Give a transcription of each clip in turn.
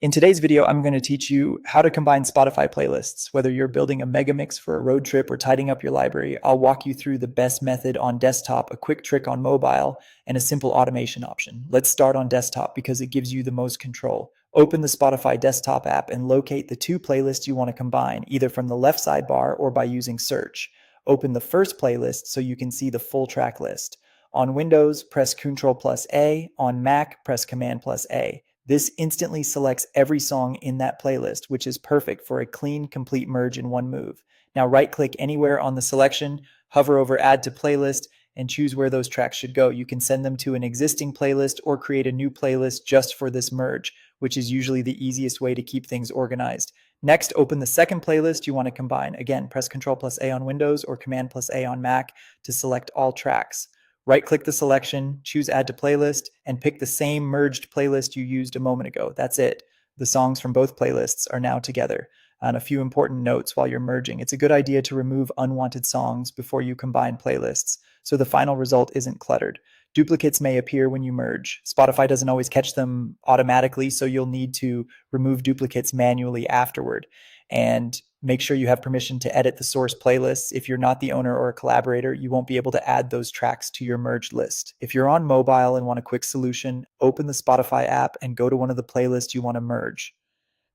In today's video, I'm going to teach you how to combine Spotify playlists. Whether you're building a mega mix for a road trip or tidying up your library, I'll walk you through the best method on desktop, a quick trick on mobile, and a simple automation option. Let's start on desktop because it gives you the most control. Open the Spotify desktop app and locate the two playlists you want to combine, either from the left sidebar or by using search. Open the first playlist so you can see the full track list. On Windows, press Ctrl plus A. On Mac, press Command plus A. This instantly selects every song in that playlist, which is perfect for a clean, complete merge in one move. Now right-click anywhere on the selection, hover over Add to Playlist, and choose where those tracks should go. You can send them to an existing playlist or create a new playlist just for this merge, which is usually the easiest way to keep things organized. Next, open the second playlist you want to combine. Again, press Ctrl plus A on Windows or Command plus A on Mac to select all tracks. Right-click the selection, choose Add to Playlist, and pick the same merged playlist you used a moment ago. That's it. The songs from both playlists are now together. And a few important notes while you're merging. It's a good idea to remove unwanted songs before you combine playlists, so the final result isn't cluttered. Duplicates may appear when you merge. Spotify doesn't always catch them automatically, so you'll need to remove duplicates manually afterward. And make sure you have permission to edit the source playlists. If you're not the owner or a collaborator, you won't be able to add those tracks to your merged list. If you're on mobile and want a quick solution, open the Spotify app and go to one of the playlists you want to merge.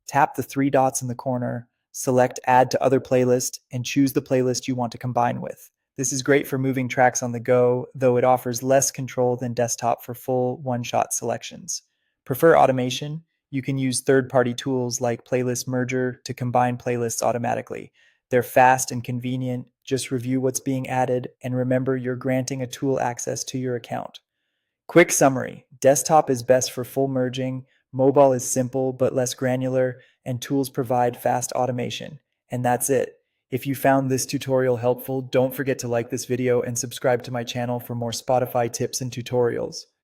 Tap the three dots in the corner, select Add to Other Playlist, and choose the playlist you want to combine with. This is great for moving tracks on the go, though it offers less control than desktop for full one-shot selections. Prefer automation? You can use third-party tools like Playlist Merger to combine playlists automatically. They're fast and convenient. Just review what's being added, and remember you're granting a tool access to your account. Quick summary: desktop is best for full merging, mobile is simple but less granular, and tools provide fast automation. And that's it. If you found this tutorial helpful, don't forget to like this video and subscribe to my channel for more Spotify tips and tutorials.